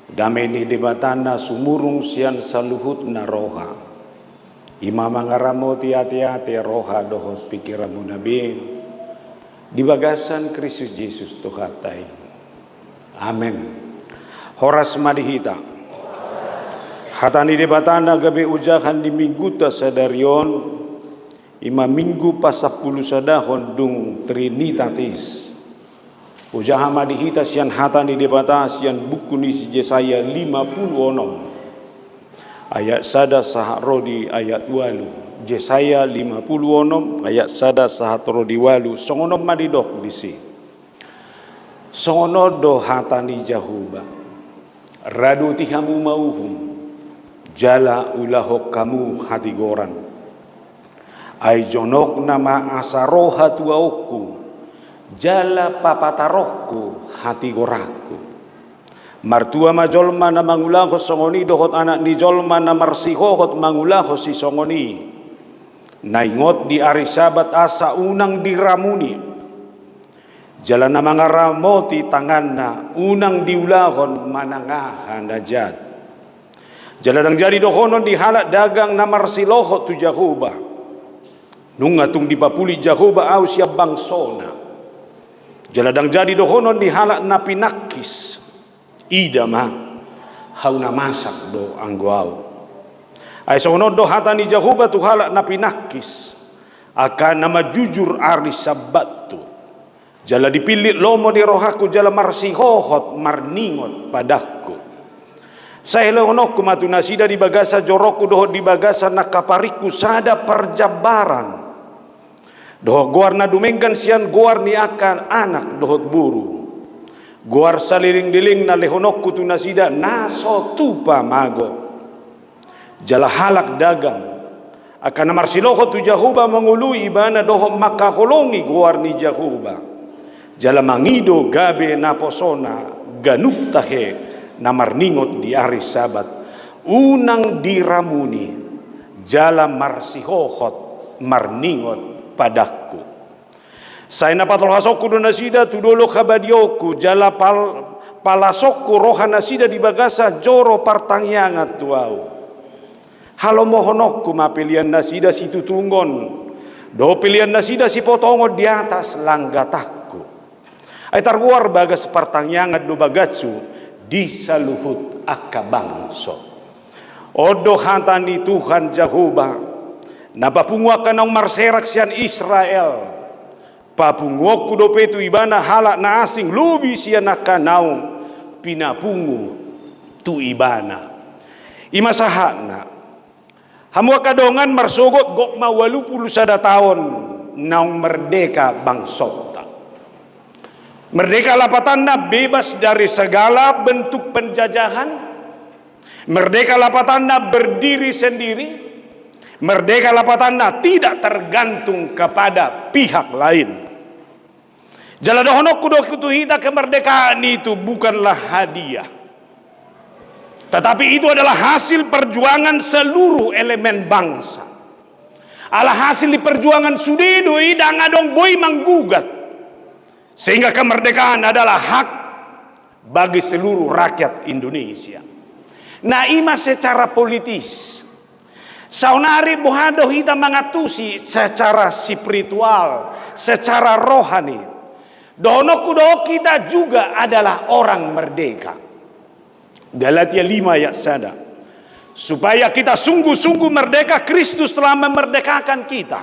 Damai ni debatana sumurung sian saluhut na roha. Imama ngaramo tiati-ati roha dohot pikiramu nabi. Di bagasan Kristus Yesus Tuhatai. Amin. Horas madihita. Hatani debatana gabe ujahan di minggu ta sadarion. Ima minggu pasapulu sadahon dung Trinitatis. Ujaha madihita sian hatani debata sian buku ni si Yesaya 56 ayat sada sahat rodi ayat walu. Yesaya 56 ayat sada sahat rodi walu. Songono madidok disi. Songono do hatani jahuba. Radu tihamu mauhum. Jala ulahok kamu hati goran. Ai jonok nama asaroha tuaoku. Jala papatarokku hati goraku. Martua majolma na mangulahu songoni dohot anak ni jolma na marsihohot mangulahu si songoni. Naingot di ari sabat asa unang diramuni. Jala na mangaramoti tanganna unang diulahon manangahan dajat. Jala dang jadi dohonon di halak dagang na marsilohot tu Jahuba. Nungatung dipapuli Jahuba au siap bangsona. Jaladang jadi dohonon di halak napi nakis. Ida mah hauna masak do anggoau. Ai sono do hatani Jahuba tu halak napi nakis. Akan nama jujur ari sabatu. Jala dipilih lomo di rohaku jala marsihohot marningot padaku. Saya lehonokku matu nasida di bagasa joroku dohot di bagasa nakapariku sada perjabaran. Doh goar na dumengkan sian goar ni akan anak dohot buru. Goar saliring diling na lehonokku tu nasida naso tupa mago. Jala halak dagang. Akan namar silohot tu Jahuba mengului ibana dohot makakolongi goar ni Jahuba. Jala mangido gabe naposona ganup tahe namar ningot di hari sabat. Unang diramuni. Jala marsihohot marningot padaku. Saya napatol hasokku do nasida tudolo kabadioku jala palasokku roha nasida di bagasa joro partangyangat tuau. Halo mohonokku ma pilihan nasida si tutunggon. Do pilihan nasida si potongo di atas langgatakku. Ay targuar bagas partangyangat do bagatsu di saluhut akabangso. Odo hantani Tuhan Jahuba. Napapunguakan ang marserak siyan Israel. Papunguak kudo petu ibana halak na asing lubi siya nakanaw pinapungu tu ibana. Imasahat na. Hamwa kadongan marsugot gok ma 80 sada taon naong merdeka bangsota. Merdeka lapatan na bebas dari segala bentuk penjajahan. Merdeka lapatan na berdiri sendiri. Merdeka lapatana tidak tergantung kepada pihak lain. Jaladohonok kudokutuhita kemerdekaan itu bukanlah hadiah. Tetapi itu adalah hasil perjuangan seluruh elemen bangsa. Ala hasil di perjuangan sudido idang adong boy manggugat. Sehingga kemerdekaan adalah hak bagi seluruh rakyat Indonesia. Nah, ima secara politis. Saunari buhado hita mengatusi secara spiritual, secara rohani. Dono kudo kita juga adalah orang merdeka. Galatia 5 ayat sada. Supaya kita sungguh-sungguh merdeka, Kristus telah memerdekakan kita.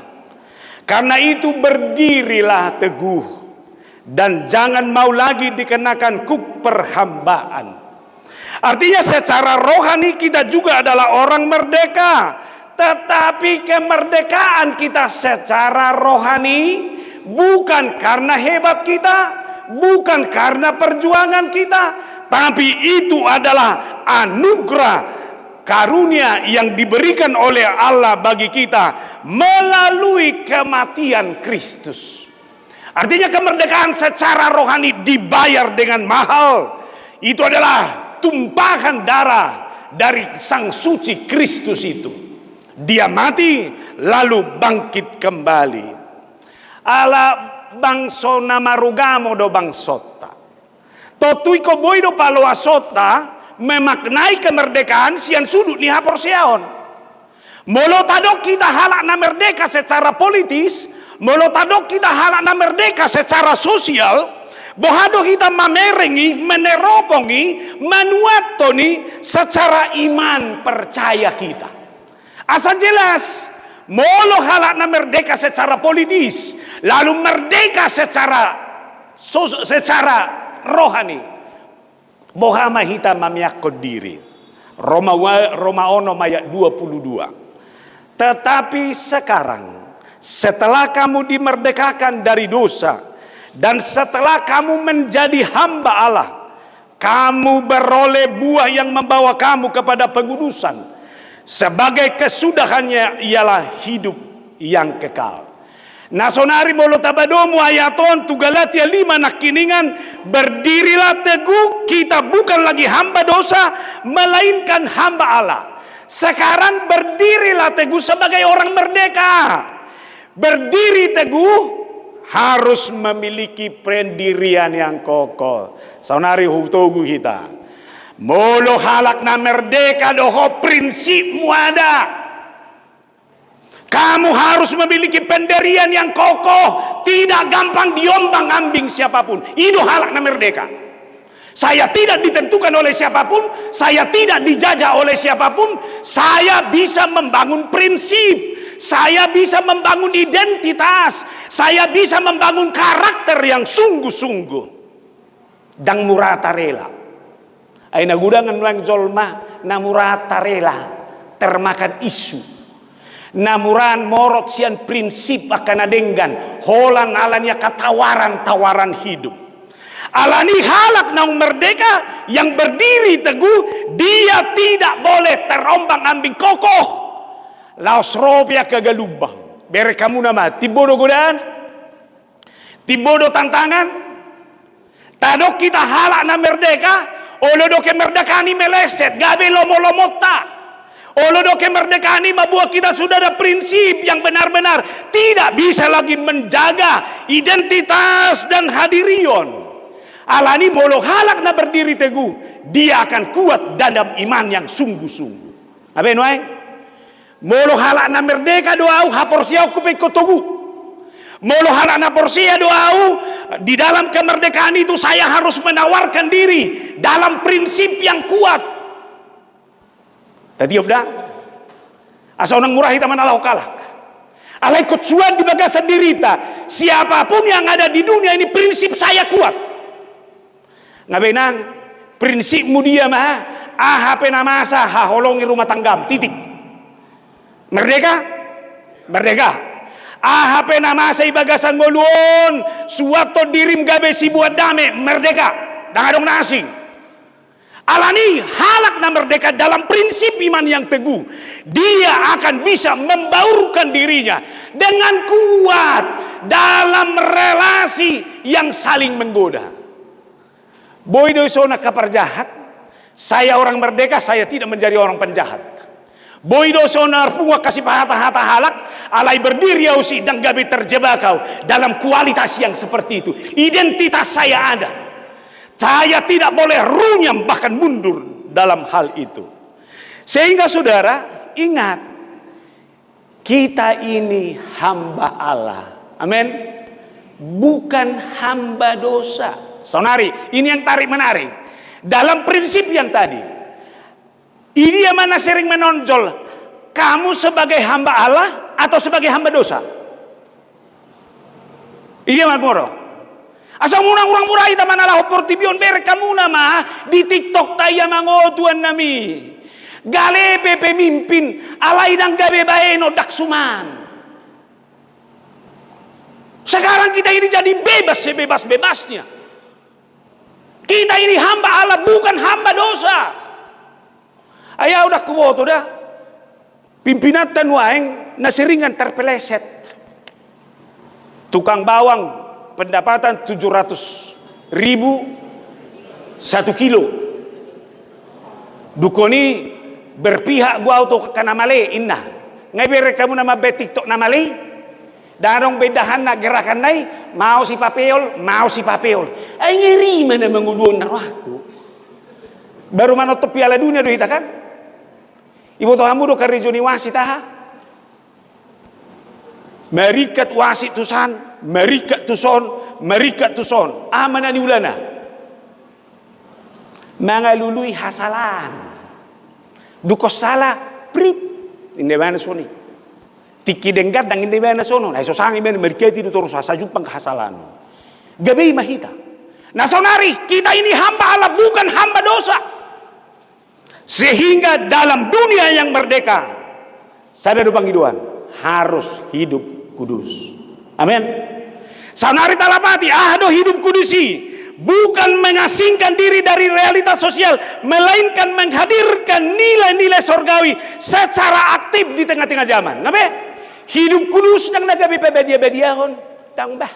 Karena itu berdirilah teguh dan jangan mau lagi dikenakan kuk perhambaan. Artinya secara rohani kita juga adalah orang merdeka. Tetapi kemerdekaan kita secara rohani bukan karena hebat kita, bukan karena perjuangan kita, tapi itu adalah anugerah karunia yang diberikan oleh Allah bagi kita melalui kematian Kristus. Artinya kemerdekaan secara rohani dibayar dengan mahal. Itu adalah tumpahan darah dari Sang Suci Kristus itu. Dia mati lalu bangkit kembali. Ala bangsona marugamo do bangsota. Totui ko boy do palo asota memaknai kemerdekaan sian sudut ni hapor siaon. Molo tadok kita halak na merdeka secara politis, molo tadok kita halak na merdeka secara sosial, bohado kita mamerengi, meneropongi, manuatoni secara iman percaya kita. Asal jelas, molo halak na merdeka secara politis, lalu merdeka secara rohani. Bohama hita mamiakod diri. Roma ono ayat 22. Tetapi sekarang, setelah kamu dimerdekakan dari dosa, dan setelah kamu menjadi hamba Allah, kamu beroleh buah yang membawa kamu kepada pengudusan. Sebagai kesudahannya ialah hidup yang kekal. Nasonari molo tabadomu ayaton tu Galatia 5 nakiningan, berdirilah teguh, kita bukan lagi hamba dosa, melainkan hamba Allah. Sekarang berdirilah teguh sebagai orang merdeka. Berdiri teguh harus memiliki pendirian yang kokoh. Saunari hutogu kita. Molo halak na merdeka doho prinsipmu ada. Kamu harus memiliki pendirian yang kokoh, tidak gampang diombang-ambing siapapun. Itu halak na merdeka. Saya tidak ditentukan oleh siapapun, saya tidak dijajah oleh siapapun, saya bisa membangun prinsip, saya bisa membangun identitas, saya bisa membangun karakter yang sungguh-sungguh. Dan murata rela. Ay nagudangan nuang jolma na murata rela termakan isu. Namuran morot sian prinsip akan adenggan, holan alanya katawaran-tawaran hidup. Alani halak naung merdeka yang berdiri teguh, dia tidak boleh terombang-ambing kokoh. Laos ropia kegalubang. Bere kamu nama tibodo godaan, tibodo tantangan. Tadok kita halak na merdeka, olodo ke merdeka ni meleset, gabe lomo-lomota. Olodo ke merdeka ni mabuah kita sudah ada prinsip yang benar-benar tidak bisa lagi menjaga identitas dan hadirion. Alani molo halak na berdiri teguh, dia akan kuat dalam iman yang sungguh-sungguh. Apa nuai? Molo halak na merdeka doau hapor siau kupe kotogu. Molo halak na porsia doau di dalam kemerdekaan itu saya harus menawarkan diri dalam prinsip yang kuat. Tadi obda, asa orang murah kita mana lau kalah. Alai kutsuan di bagasan dirita, siapapun yang ada di dunia ini prinsip saya kuat. Ngabenang prinsipmu dia mah ahp namasa haholongi rumah tanggam titik. Merdeka? Merdeka. Ahp namasa ibagasan ngoluon suatu dirim gabe si buat dame merdeka. Dangadong nasi. Alani halak na merdeka dalam prinsip iman yang teguh. Dia akan bisa membaurkan dirinya dengan kuat dalam relasi yang saling menggoda. Boy dosona kapar jahat, saya orang merdeka, saya tidak menjadi orang penjahat. Boy dosona punga kasih hata-hata halak, alai berdiri ausi dan gabi terjebak kau dalam kualitas yang seperti itu. Identitas saya ada. Saya tidak boleh runyam bahkan mundur dalam hal itu. Sehingga saudara ingat, kita ini hamba Allah. Amin. Bukan hamba dosa. Sonari, ini yang tarik-menarik. Dalam prinsip yang tadi, ini yang mana sering menonjol, kamu sebagai hamba Allah atau sebagai hamba dosa? Ini yang mana? Asal murang-urang murah kita mana lah oportibion ber kamu nama di TikTok taya mangotuan nami. Gale pemimpin alai dan gabe baeno daksuman. Sekarang kita ini jadi bebas sebebas-bebasnya. Kita ini hamba Allah, bukan hamba dosa. Ayah udah kuboto dah. Pimpinan tanuaeng nasiringan terpeleset. Tukang bawang pendapatan 700.000 1 kilo. Dukoni berpihak gua auto kana male inna. Ngai bere kamu nama TikTok nama male. Darong bedahan na gerakan nai mau si papeol. Ay ngeri mana menguduan narwaku. Baru manotop piala dunia do hita kan? Ibu toh hamu do karejoni wasit taha. Marikat wasit tusan, marikat tuson, marikat tuson. Amana ni ulana. Mangalului hasalan. Duko salah prit inde bana soni. Tiki denggat dang inde bana sono. Nah so sangi men merikati do terus sajupang hasalan. Gabe mahita. Nah saudari, kita ini hamba Allah, bukan hamba dosa. Sehingga dalam dunia yang merdeka, sadar panggiduan harus hidup kudus. Amin. Saudari talapati, ahdo hidup kudusi, bukan mengasingkan diri dari realitas sosial, melainkan menghadirkan nilai-nilai sorgawi secara aktif di tengah-tengah zaman. Ngabe? Hidup kudus yang nagabe pebedia-bediahon, tang bah.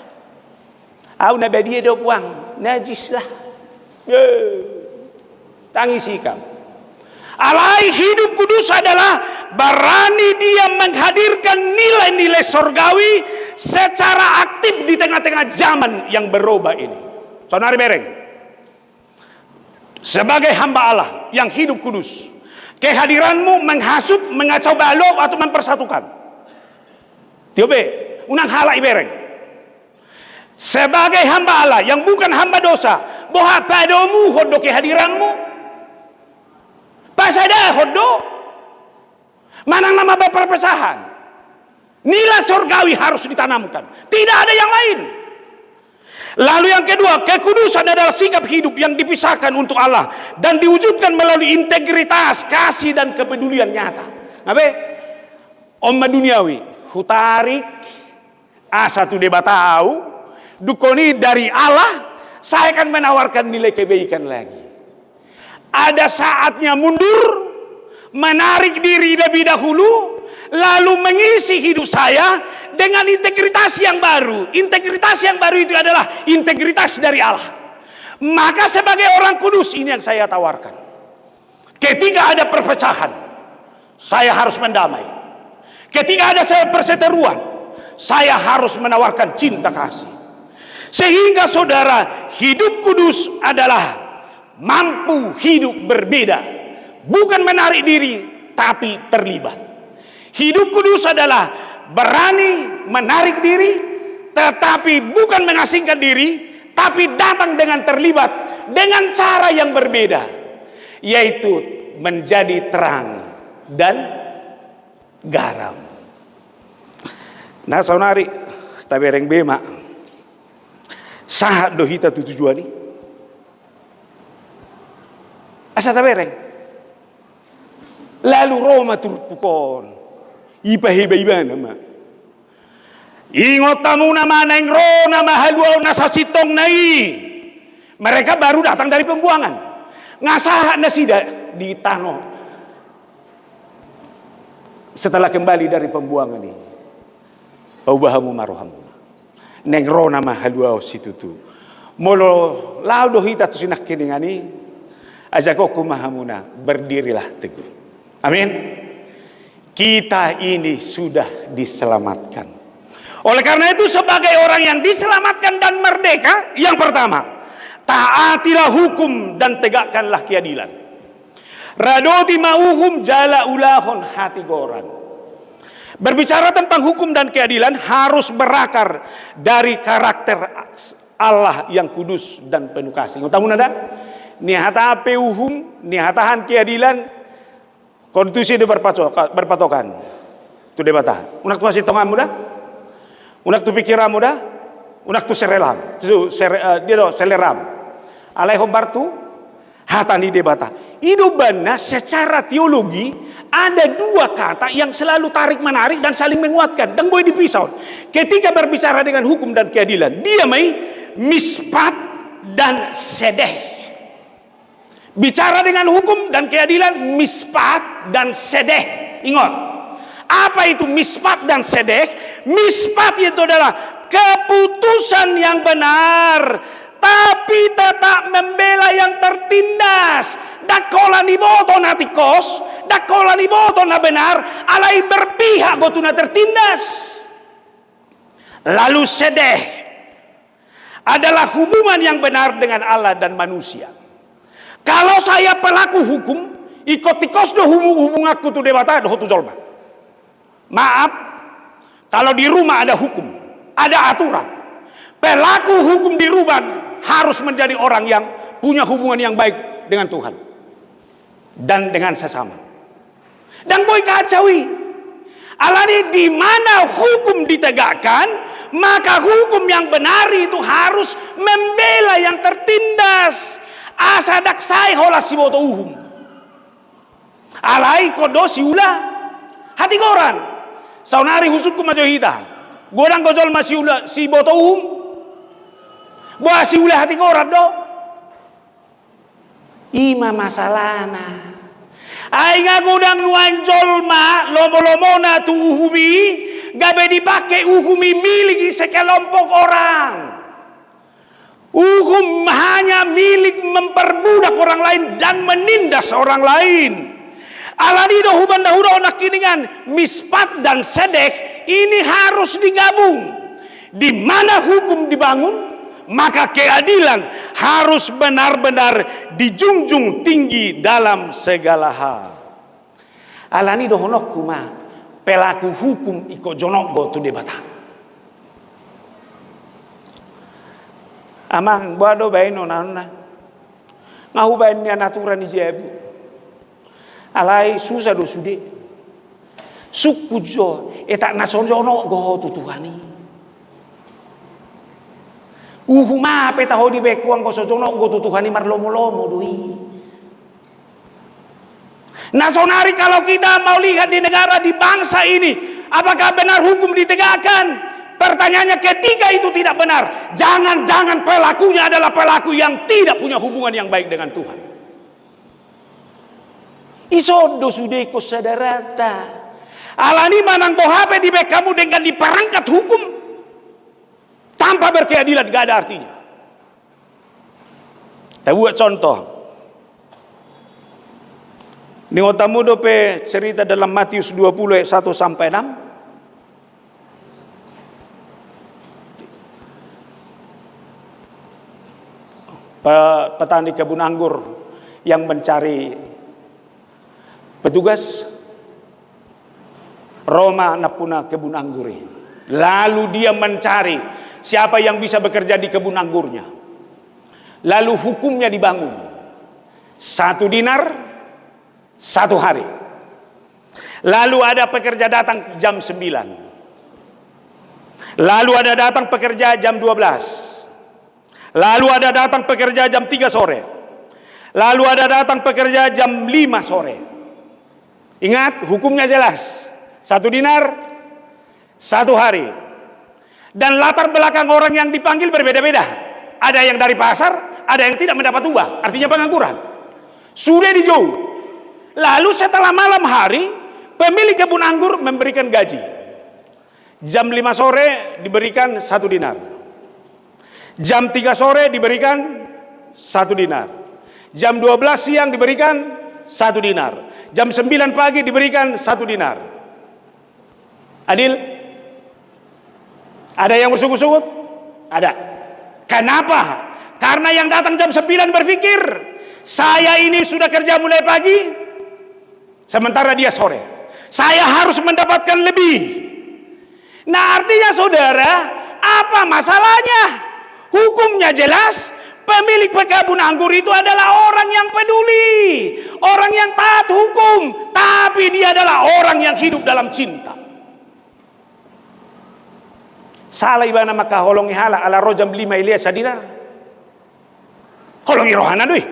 Au na bedia do puang najis lah. Tangis sikam. Alai hidup kudus adalah berani dia menghadirkan nilai-nilai sorgawi secara aktif di tengah-tengah zaman yang berubah ini. Saudara bereng, sebagai hamba Allah yang hidup kudus, kehadiranmu menghasut, mengacau balau atau mempersatukan. Tiobe, unang halai bereng. Sebagai hamba Allah yang bukan hamba dosa, boha padomu hodo kehadiranmu. Pasada hodo. Manang nama berperpecahan. Nilai surgawi harus ditanamkan. Tidak ada yang lain. Lalu yang kedua, kekudusan adalah sikap hidup yang dipisahkan untuk Allah dan diwujudkan melalui integritas, kasih dan kepedulian nyata. Ngabe? Omma duniawi, hutarik asa tu debatau. Dukoni dari Allah, saya akan menawarkan nilai kebaikan lagi. Ada saatnya mundur, menarik diri lebih dahulu, lalu mengisi hidup saya dengan integritas yang baru. Integritas yang baru itu adalah integritas dari Allah. Maka sebagai orang kudus, ini yang saya tawarkan. Ketika ada perpecahan, saya harus mendamai. Ketika ada perseteruan, saya harus menawarkan cinta kasih. Sehingga saudara, hidup kudus adalah mampu hidup berbeda, bukan menarik diri tapi terlibat. Hidup kudus adalah berani menarik diri tetapi bukan mengasingkan diri, tapi datang dengan terlibat dengan cara yang berbeda, yaitu menjadi terang dan garam. Nah saudari, tabereng bema sahat dohita tu tujuan ni asa tabereng lalu Roma turpukon ipa heba nama ingot tamu nama neng Rona mahaluau nasa sitong nai, mereka baru datang dari pembuangan ngasahat nasida di Tano setelah kembali dari pembuangan ini. Aubahamu marohamu neng Rona mahaluau situ tu molo lau dohita tu sinak keningani ajakoku mahamuna, berdirilah teguh. Amin. Kita ini sudah diselamatkan. Oleh karena itu sebagai orang yang diselamatkan dan merdeka, yang pertama, taatilah hukum dan tegakkanlah keadilan. Radoti mauhum jala ulahon hati goran. Berbicara tentang hukum dan keadilan harus berakar dari karakter Allah yang kudus dan penuh kasih. Tahu nada? Nihata peuhum, nihatahan keadilan, konstitusi itu berpatokan. Itu debata. Unak tu masih tongan muda, unak tu pikiran muda, unak tu serelam, dia do seleram. Alai hobartu, hatani debata. Itu benar secara teologi ada dua kata yang selalu tarik menarik dan saling menguatkan dan boleh dipisah. Ketika berbicara dengan hukum dan keadilan, dia mispat dan sedeh. Bicara dengan hukum dan keadilan, mispat dan sedeh. Ingat, apa itu mispat dan sedeh? Mispat itu adalah keputusan yang benar, tapi tetap membela yang tertindas. Dakola ni boto na tikos, dakola ni boto na benar, alai berpihak boto na tertindas. Lalu sedeh adalah hubungan yang benar dengan Allah dan manusia. Kalau saya pelaku hukum, ikut tikos do hubung aku tu debata do tu jolma. Maaf, kalau di rumah ada hukum, ada aturan. Pelaku hukum di rumah harus menjadi orang yang punya hubungan yang baik dengan Tuhan dan dengan sesama. Dan boy kacawi, alani di mana hukum ditegakkan, maka hukum yang benar itu harus membela yang tertindas. Asadak sai hola si boto uhum. Alai kodo si ula hati koran. Saunari husuk majohita. Godang gojol masih ula si boto uhum. Buah si ula hati koran do. Ima masalana. Ai nga godang nuan jolma lomo-lomo na tu uhumi gabe dipakai uhumi milik sekelompok orang. Hukum hanya milik memperbudak orang lain dan menindas orang lain. Alani dohuban dahuda onak kiningan mispat dan sedek ini harus digabung. Di mana hukum dibangun, maka keadilan harus benar-benar dijunjung tinggi dalam segala hal. Alani dohonok kuma pelaku hukum iko jonok go tu debata. Amang bado baino nana ngahu bain ni aturan ni jebu alai susah do sude suku jo etak nasonjono go tu tuhani uhuma peta hodi be kuang go sojono go tu tuhani marlomo-lomo doi. Nasonari kalau kita mau lihat di negara di bangsa ini apakah benar hukum ditegakkan? Pertanyaannya ketika itu tidak benar, jangan-jangan pelakunya adalah pelaku yang tidak punya hubungan yang baik dengan Tuhan. Isodo sudeko sadarata. Alani manang bohape di kamu dengan diperangkat hukum tanpa berkeadilan gak ada artinya. Kita buat contoh. Ini otamu dope cerita dalam Matius 20 ayat 1 sampai 6. Petani kebun anggur yang mencari petugas Roma napuna kebun anggur. Lalu dia mencari siapa yang bisa bekerja di kebun anggurnya. Lalu hukumnya dibangun. 1 dinar 1 hari. Lalu ada pekerja datang jam 9. Lalu ada datang pekerja jam 12. Lalu ada datang pekerja jam 3 sore. Lalu ada datang pekerja jam 5 sore. Ingat, hukumnya jelas. 1 dinar 1 hari. Dan latar belakang orang yang dipanggil berbeda-beda. Ada yang dari pasar, ada yang tidak mendapat upah, artinya pengangguran. Sudah dijauh. Lalu setelah malam hari, pemilik kebun anggur memberikan gaji. Jam 5 sore diberikan 1 dinar. Jam 3 sore diberikan 1 dinar. Jam 12 siang diberikan 1 dinar. Jam 9 pagi diberikan 1 dinar. Adil? Ada yang bersungut-sungut? Ada. Kenapa? Karena yang datang jam 9 berpikir, saya ini sudah kerja mulai pagi, sementara dia sore. Saya harus mendapatkan lebih. Nah, artinya saudara, apa masalahnya? Hukumnya jelas, pemilik kebun anggur itu adalah orang yang peduli, orang yang taat hukum, tapi dia adalah orang yang hidup dalam cinta. Salah ibana maka holongi hala ala rojam 5 ilia sadina. Holongi rohana doi.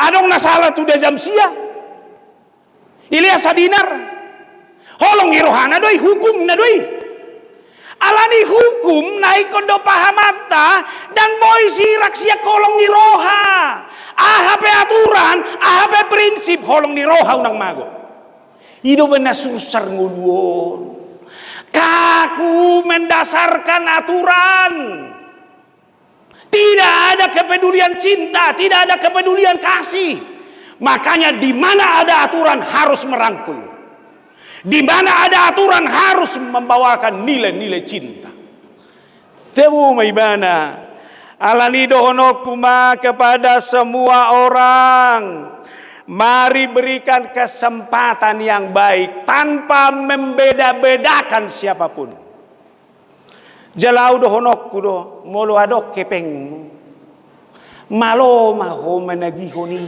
Adong na salah tu dia jam sia. Ilia sadinar. Holongi rohana doi, hukum na doi. Alani hukum naik kondo pahamata dan boy sirak sia kolong ni roha. Ahape aturan, ahape prinsip kolong ni roha unang mago. Hidup benar susar nguluon. Kaku mendasarkan aturan. Tidak ada kepedulian cinta, tidak ada kepedulian kasih. Makanya di mana ada aturan harus merangkul. Di mana ada aturan harus membawakan nilai-nilai cinta. Tebu maibana, Alani dohonokuma kepada semua orang. Mari berikan kesempatan yang baik tanpa membeda-bedakan siapapun. Jalau dohonokku do molo adok kepeng. Malo maho menagihoni.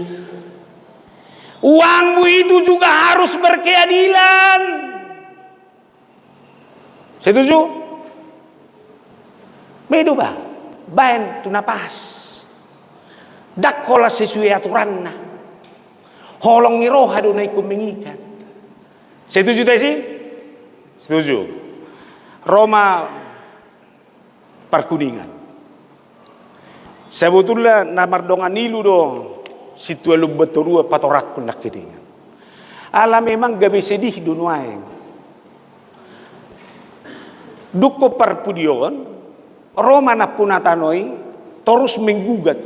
Uangmu itu juga harus berkeadilan. Setuju? Bedo ba? Bayan tu napas. Dakola sesuai aturanna. Holong ngiroha do naikum mengikat. Setuju tak sih? Setuju. Roma Parkuningan. Sebetulnya namar dongan nilu do situ lu betorua patorak pun nak kedingan. Ala memang gabe sedih dunuai. Duko parpudion Roma na punatanoi terus menggugat.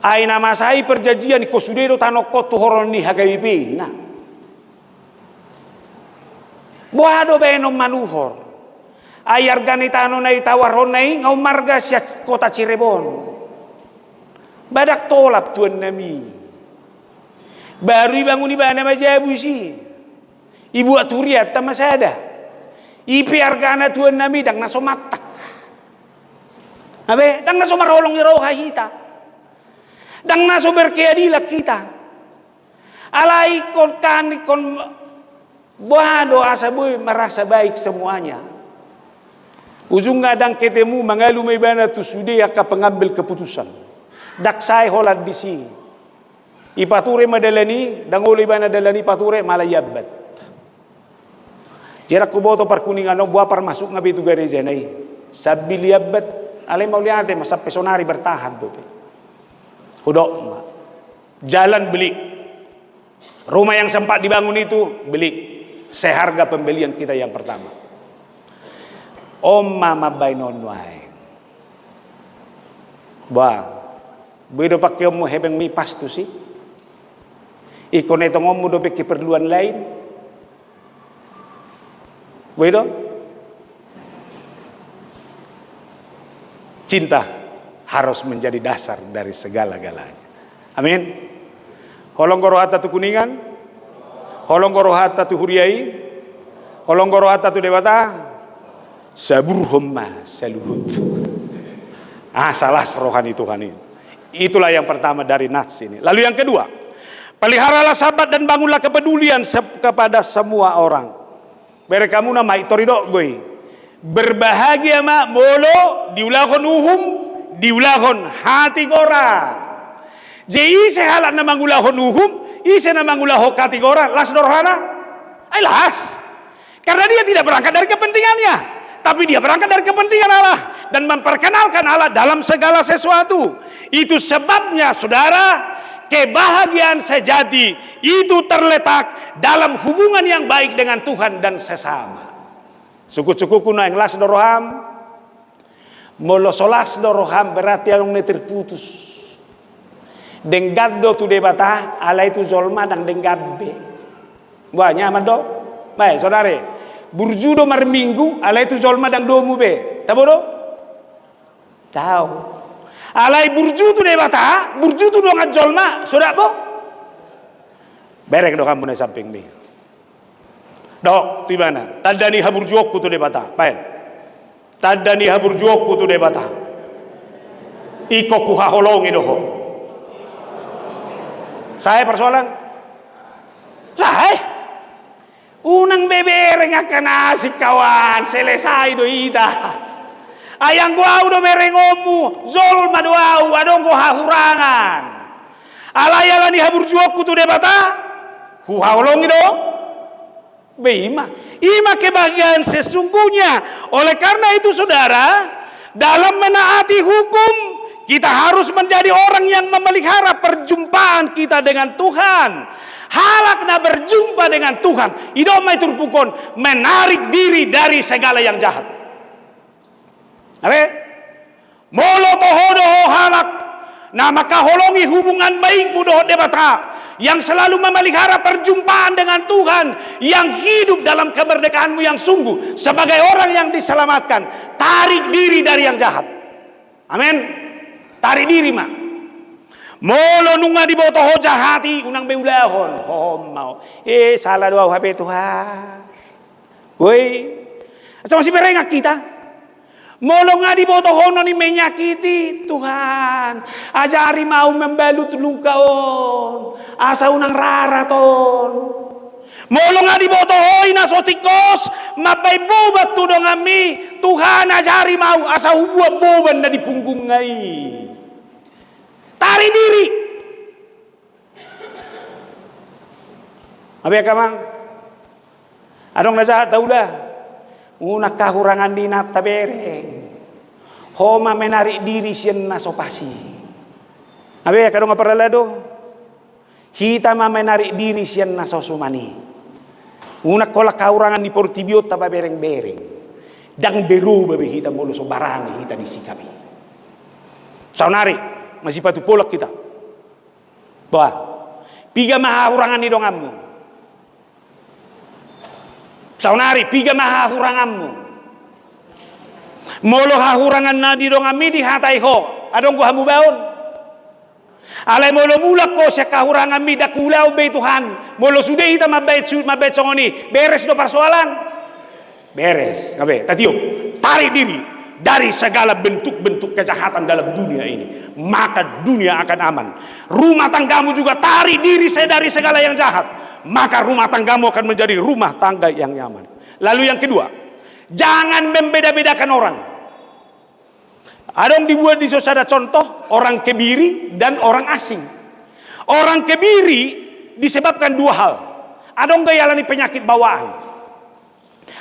Ai nama sai perjanjian ko sudero tanoko tu horon ni hagawipi na. Boado benom manuhor. Ayar ganitano na itawaron na ngau marga siya kota Cirebon. Badak tolap tuan nami. Baru bangun iba nama jabusi. Ibu aturiat tamasada. Ipi argana tuan nami dang naso matak. Abe dang naso marolong iroha hita. Dang naso berkeadilan kita. Alai kon bohado asa boy merasa baik semuanya. Ujung ngadang ketemu mangalu may bana tu sudia ka pengambil keputusan. Daksai holad di sini. Ipature madalani dangoli bana dalani pature malayabat. Jarak kuboto Parkuningan no buah par masuk ngabi tu gereja nai. Sabil yabat alai mau lihat masa pesonari bertahan tu. Hudok jalan beli. Rumah yang sempat dibangun itu beli seharga pembelian kita yang pertama. Om mama bainon wae. Ba, bedo pakai om hebeng mi pas tu sih. Ikon itu ngom do pakai keperluan lain. Bedo. Cinta harus menjadi dasar dari segala-galanya. Amin. Holong gorohata tu Kuningan. Holong gorohata tu Huriai. Holong gorohata tu Dewata. Saburhumma saluhut. Salah rohani Tuhan ini. Itulah yang pertama dari nats ini. Lalu yang kedua, peliharalah sahabat dan bangunlah kepedulian kepada semua orang. Berekamu nama itoridok gue. Berbahagia mak molo diulahon uhum, diulahon hati orang. Jadi sehalat nama ngulahon uhum, ise nama ngulahon hati orang. Las dorhana, las. Karena dia tidak berangkat dari kepentingannya. Tapi dia berangkat dari kepentingan Allah dan memperkenalkan Allah dalam segala sesuatu. Itu sebabnya saudara, kebahagiaan sejati itu terletak dalam hubungan yang baik dengan Tuhan dan sesama. Suku-suku kuno yang las doroham, molosolas doroham berarti yang terputus. Denggado tu debata ala itu zolma dan denggabe. Wah nyaman do, baik saudara. Burjudo marminggu alai tu zolma dang domu be tabodo tahu alai burju tu debata burju tu dongan zolma sudah bo berek do kamu na samping ni dok tu mana tadani haburjuokku tu debata paen tadani haburjuokku tu debata iko ku haholongi doho saya persoalan saya unang bebereng akan asik kawan selesai do ita ayang gua udah merengomu zol maduau adong gua hahurangan alayala ni haburjuokku tu debata hu haulongi do beima ima kebahagiaan sesungguhnya. Oleh karena itu saudara, dalam menaati hukum kita harus menjadi orang yang memelihara perjumpaan kita dengan Tuhan. Halakna berjumpa dengan Tuhan. Idoma itu pukon menarik diri dari segala yang jahat. Abe, molo bohodo halak. Nah maka holongi hubungan baik budoh debata. yang selalu memelihara perjumpaan dengan Tuhan, yang hidup dalam kemerdekaanmu yang sungguh sebagai orang yang diselamatkan, tarik diri dari yang jahat. Amin. Tarik diri mak. Molo nunga di boto ho jahati unang beulahon hom mau. Salah doa HP Tuhan. Woi, sama si merengak kita. Molo nga di boto hono ni menyakiti Tuhan. Ajari mau membalut luka on. Asa unang raraton. Molo nga di boto hoi na sotikos. Mabay bobat tu dong ami. Tuhan ajari mau asa hubuah boban na di punggung ngai. Tarik diri. Abi kamang. Adong najahat daulah. Una kahurangan dinat tabereng. Homa menarik diri sian nasopasi. Abe kadang apa lado? Hita ma menarik diri sian nasosumani. Una kolak kahurangan di portibiot taba bereng-bereng. Dang beru babe hita mulu sobarani hita disikapi. Saunari masih patu polak kita. Bah. Piga mahahurangan di dongammu. Saunari piga maha huranganmu. Molo hahurangan na di dong ami di hatai ho. Adong ku hamu baon. Alai molo mulak ko siya kahurangan mi dakulau be Tuhan. Molo sudah kita mabait songoni. Beres do persoalan. Beres. Kabe tatio. Tarik diri dari segala bentuk-bentuk kejahatan dalam dunia ini. Maka dunia akan aman. Rumah tanggamu juga tarik diri dari segala yang jahat. Maka rumah tanggamu akan menjadi rumah tangga yang nyaman. Lalu yang kedua, jangan membeda-bedakan orang. Adong dibuat di sosial contoh orang kebiri dan orang asing. Orang kebiri disebabkan dua hal. Adong gayalani penyakit bawaan.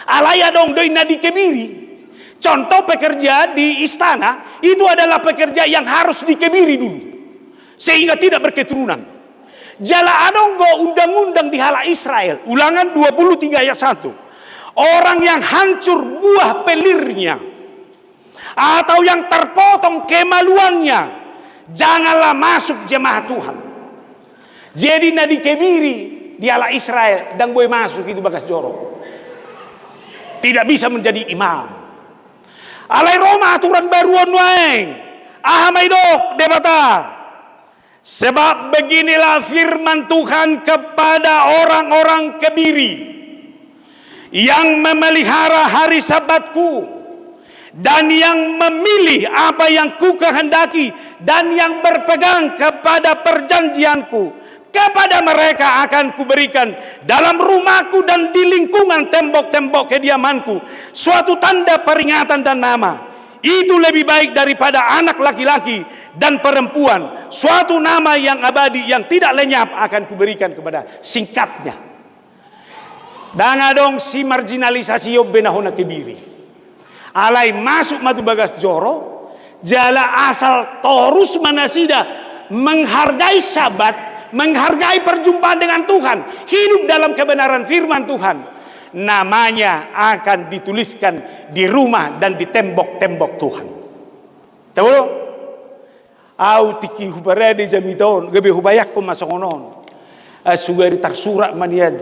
Alai adong doi nadi kebiri. Contoh pekerja di istana itu adalah pekerja yang harus dikebiri dulu sehingga tidak berketurunan. Jala adong go undang-undang di hala Israel. Ulangan 23 ayat 1. Orang yang hancur buah pelirnya atau yang terpotong kemaluannya janganlah masuk jemaah Tuhan. Jadi nadi kebiri di hala Israel dan boleh masuk itu bagas jorok. Tidak bisa menjadi imam. Alai Roma aturan baruan waeng. Ahamai dok debata. Sebab beginilah firman Tuhan kepada orang-orang kebiri yang memelihara hari Sabatku dan yang memilih apa yang ku kehendaki dan yang berpegang kepada perjanjianku. Kepada mereka akan kuberikan dalam rumahku dan di lingkungan tembok-tembok kediamanku suatu tanda peringatan dan nama. Itu lebih baik daripada anak laki-laki dan perempuan. Suatu nama yang abadi yang tidak lenyap akan kuberikan kepada. Singkatnya, dangadong si marginalisasi benahona kebiri. Alai masuk matu bagas joro, jala asal torus manasida menghargai sabat, menghargai perjumpaan dengan Tuhan, hidup dalam kebenaran firman Tuhan. Namanya akan dituliskan di rumah dan di tembok-tembok Tuhan. Tahu? Au tiki hubarade jamiton, gabe hubayak ko masangonon. Sugari tarsurak maniad.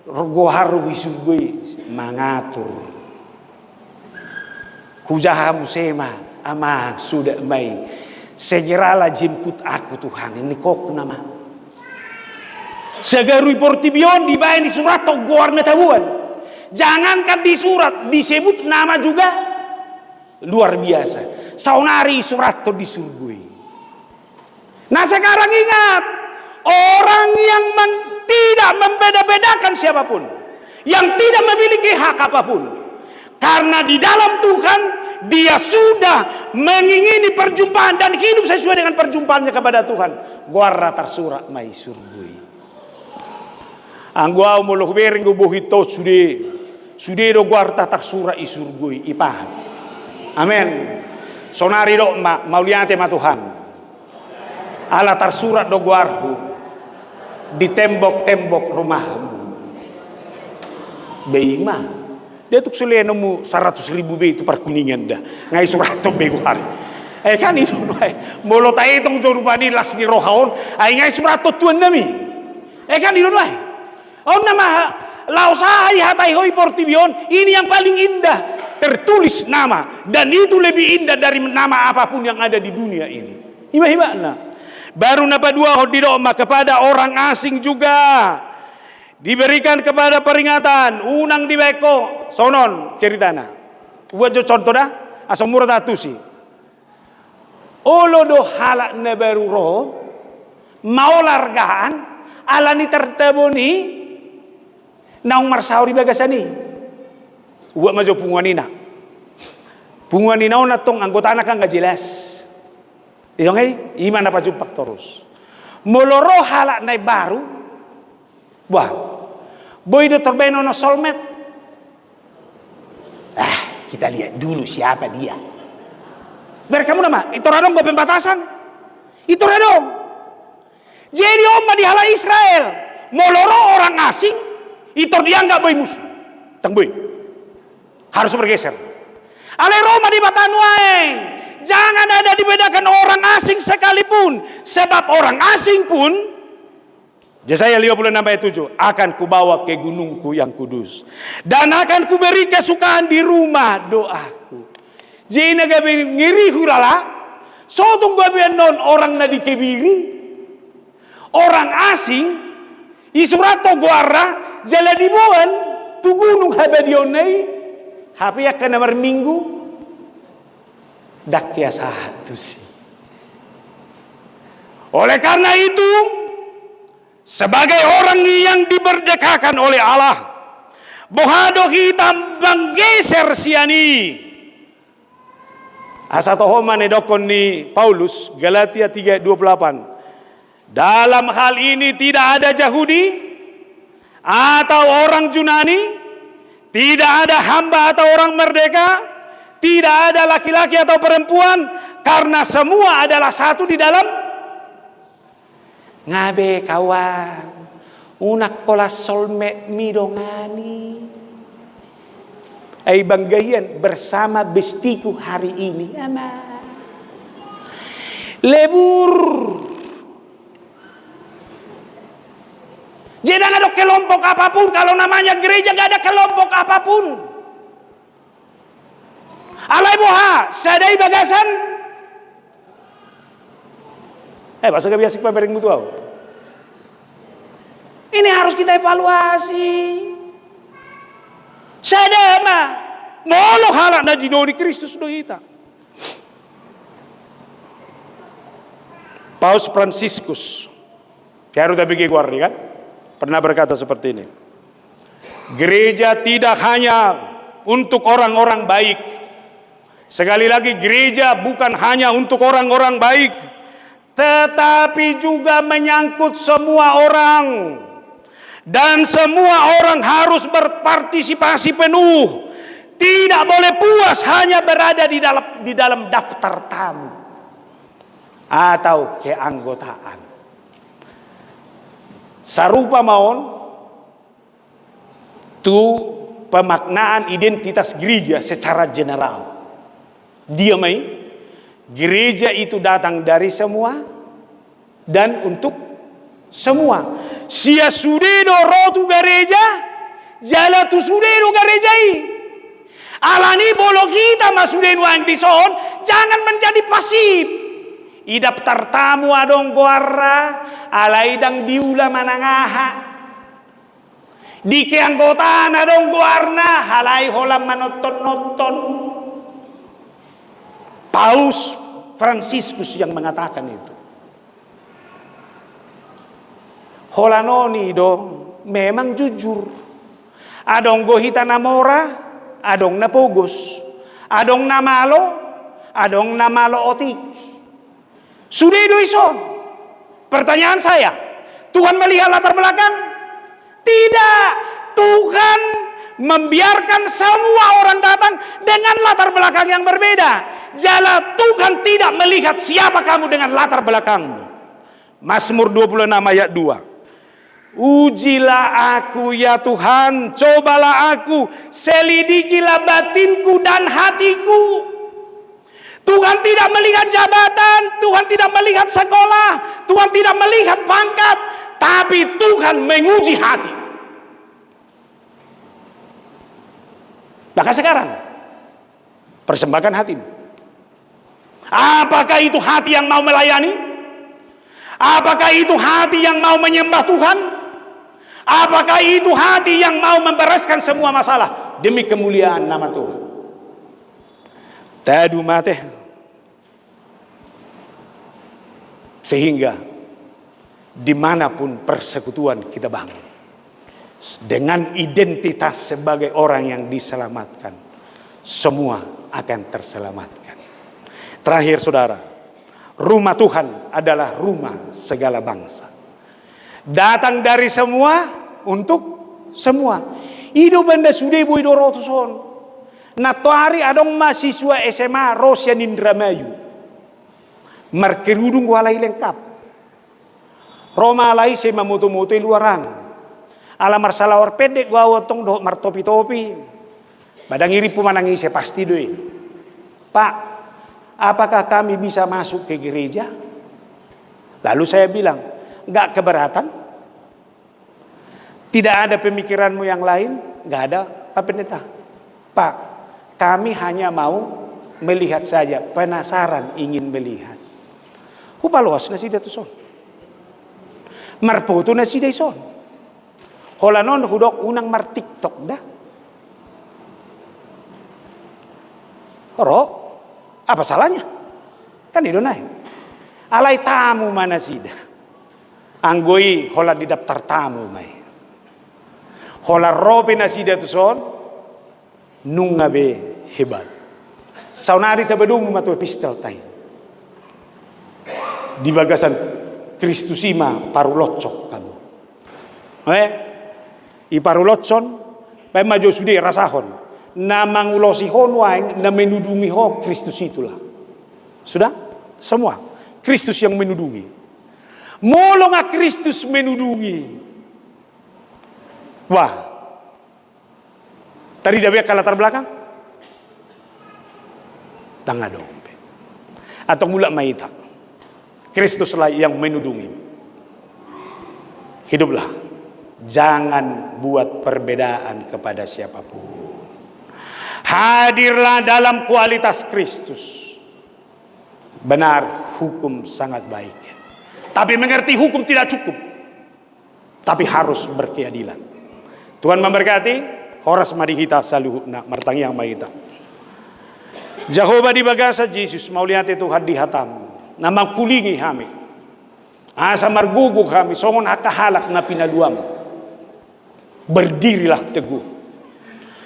Rogo haru hisugui mangatur. Kujahamu sema ama sudah mai. Segeralah jemput aku Tuhan. Ini kok nama. Segarui portibion dibayang di surat atau guarna tabuan. Jangankan di surat, disebut nama juga luar biasa. Saunari surat atau disurgui. Nah sekarang ingat, orang yang tidak membeda-bedakan siapapun, yang tidak memiliki hak apapun, karena di dalam Tuhan dia sudah mengingini perjumpaan dan hidup sesuai dengan perjumpaannya kepada Tuhan. Guarna tersurat mai surgui. Angguau moloh bering gubuhito sude do guarta tak sura isurgui ipahat. Amen. Sonari do mauliate ma Tuhan. Ala tarsurat do guarhu di tembok-tembok rumahmu. Beima. Dia tuk suleno mu 100.000 be itu perkuningan dah. Ngai surat to be guar. Kan itu molo tae tong jorupani las di rohaon ai ngai surat to tuan nami. Kan di dunia. Oh nama lausahai hatai hoi portibion, ini yang paling indah tertulis nama, dan itu lebih indah dari nama apapun yang ada di dunia ini. Hibah-hibahna. Baru napa dua hodidoma kepada orang asing juga diberikan kepada peringatan, unang di beko sonon ceritana. Buat jo contoh dah, asal murah tatu sih. Olo do halak ne baru roh, mau largaan, alani terteboni, naung marsauri bagasani. Buat maju punguanina. Punguanina natong anggota anak kan gak jelas. Isong iman apa jumpak terus. Moloro halak nai baru. Wah. Boy do terbeno no solmet. Kita lihat dulu siapa dia. Biar kamu nama, itu radong go pembatasan. Itu radong. Jadi omma di hala Israel. Moloro orang asing, itu dianggap boy musuh. Tang boy. Harus bergeser. Ale Roma di Batanuaeng. Jangan ada dibedakan orang asing sekalipun. Sebab orang asing pun, Yesaya 56 ayat 7, akan kubawa ke gunungku yang kudus. Dan akan kuberi kesukaan di rumah doaku. Jadi nagabi ngiri hurala. Sotung gabian non orang na dikebiri. Orang asing. Isurato guara. Jala dibuan. Tu gunung habadionai. Hapi akan nomor minggu. Dakya satu sih. Oleh karena itu, sebagai orang yang diberdekakan oleh Allah, bohado hitam banggeser siani. Asatohoma nedokon ni Paulus, Galatia 3:28. Dalam hal ini tidak ada Yahudi atau orang Yunani, tidak ada hamba atau orang merdeka, tidak ada laki-laki atau perempuan, karena semua adalah satu di dalam ngabe kawan. Unak pola solme midongani. Ay banggahian bersama bestiku hari ini. Ama. Lebur. Jadi nggak ada kelompok apapun. Kalau namanya gereja nggak ada kelompok apapun. Alai boha, sadai bagasan. Bahasa kebiasaan pembering mutuau. Ini harus kita evaluasi. Sadai mah, molo halak na jinoni Kristus do kita. Paus Fransiskus, Piero da Bigi Guardi kan, pernah berkata seperti ini. Gereja tidak hanya untuk orang-orang baik. Sekali lagi, gereja bukan hanya untuk orang-orang baik, tetapi juga menyangkut semua orang. Dan semua orang harus berpartisipasi penuh. Tidak boleh puas hanya berada di dalam daftar tamu atau keanggotaan. Sarupa maon tu pemaknaan identitas gereja secara general. Dia mai gereja itu datang dari semua dan untuk semua. Sia sudedo rotu gereja, jala tu sudedo gerejai. Alani bolo kita masudedo ang dison, jangan menjadi pasif. Idap tartamu adong guarra, alaidang diula manangaha. Di keanggotaan adong guarna, halai holam manoton-noton. Paus Fransiskus yang mengatakan itu. Holanoni do memang jujur. Adong gohita namora, adong napogos, adong namalo, adong namalo otik. Sudah itu iso. Pertanyaan saya, Tuhan melihat latar belakang? Tidak. Tuhan membiarkan semua orang datang dengan latar belakang yang berbeda. Jala Tuhan tidak melihat siapa kamu dengan latar belakangmu. Mazmur 26 ayat 2. Ujilah aku ya Tuhan, cobalah aku, selidikilah batinku dan hatiku. Tuhan tidak melihat jabatan, Tuhan tidak melihat sekolah, Tuhan tidak melihat pangkat, tapi Tapi Tuhan menguji hati. Maka sekarang persembahkan hatimu. Apakah itu hati yang mau melayani? Apakah itu hati yang mau menyembah Tuhan? Apakah itu hati yang mau membereskan semua masalah demi kemuliaan nama Tuhan? Tadu mate. Sehingga dimanapun persekutuan kita bangun, dengan identitas sebagai orang yang diselamatkan, semua akan terselamatkan. Terakhir saudara, rumah Tuhan adalah rumah segala bangsa. Datang dari semua untuk semua. Ido benda sudah ibu ido rotuson. Natuari adong mahasiswa SMA Rosya Indramayu. Merkerudung walai lengkap. Roma alai se mamoto-moto luaran. Ala marsala orpedek gua wotong do martopi-topi. Badang iri pumanangi se pasti doi. Pak, apakah kami bisa masuk ke gereja? Lalu saya bilang, enggak keberatan? Tidak ada pemikiranmu yang lain? Enggak ada, Pak Pendeta. Pak, kami hanya mau melihat saja, penasaran ingin melihat. Upalos na si Datuson. Marpoto na si Dayson. Holanon hudok unang mar TikTok dah. Oro, apa salahnya? Kan itu naik. Alay tamu mana sida. Anggoi hola di daftar tamu mai. Hola robe na sida tu son. Nunga be hebat. Saunari tabedung matu epistel tay. Di bagasan Kristusima parulocok kamu. Iparulotson pa majo sude rasahon na mangulosihon waing na menudungi ho Kristus itulah. Sudah? Semua Kristus yang menudungi. Molo nga Kristus menudungi. Wah. Tadi dah biar latar belakang? Tangga dompe. Atau mula maita. Kristuslah yang menudungi. Hiduplah. Jangan buat perbedaan kepada siapapun. Hadirlah dalam kualitas Kristus. Benar, hukum sangat baik. Tapi mengerti hukum tidak cukup. Tapi harus berkeadilan. Tuhan memberkati. Horas marihita saluhuna martangi yang mahita. Jehovah di bagasa Yesus mau lihat Tuhan di hatam. Nama kulingi kami. Asa margugu kami. Songon akahalak na pinaduam. Berdirilah teguh.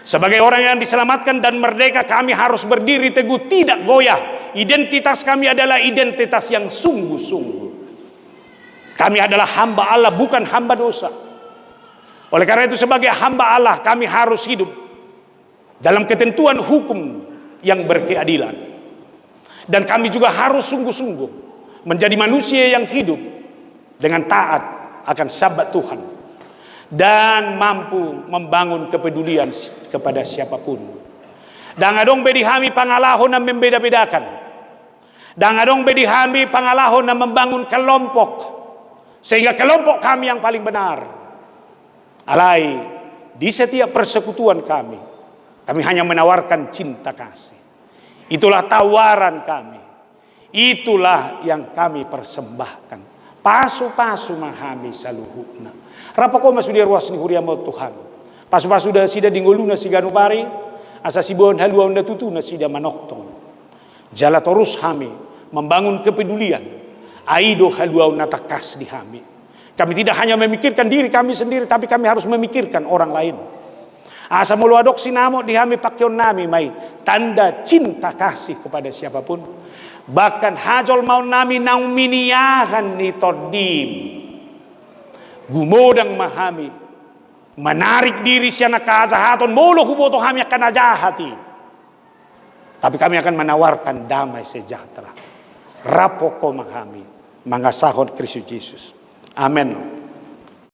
Sebagai orang yang diselamatkan dan merdeka, kami harus berdiri teguh, tidak goyah. Identitas kami adalah identitas yang sungguh-sungguh. Kami adalah hamba Allah, bukan hamba dosa. Oleh karena itu sebagai hamba Allah, kami harus hidup dalam ketentuan hukum yang berkeadilan. Dan kami juga harus sungguh-sungguh menjadi manusia yang hidup dengan taat akan sabat Tuhan. Dan mampu membangun kepedulian kepada siapapun. Dan adong bedihami pangalahon na membeda-bedakan. Dan adong bedihami pangalahon na membangun kelompok. Sehingga kelompok kami yang paling benar. Alai, di setiap persekutuan kami hanya menawarkan cinta kasih. Itulah tawaran kami. Itulah yang kami persembahkan. Pasu-pasu mahami saluhuna. Rapa ko masudia ruas ni huria mo Tuhan. Pasu-pasu da sida dingoluna si ganupari. Asa si bon haluan da tutuna sida manoktong. Jala terus kami membangun kepedulian. Aido haluan natakas di kami. Kami tidak hanya memikirkan diri kami sendiri, tapi kami harus memikirkan orang lain. Asa mulu adok sinamo di kami pakyon nami may tanda cinta kasih kepada siapapun. Bahkan hajol mau nami nang miniahan ni todim. Gumodang mahami. Menarik diri siya nakazahaton. Molo huboto kami akan najahati. Tapi kami akan menawarkan damai sejahtera. Rapoko mahami. Mangasahon Kristus Yesus. Amen.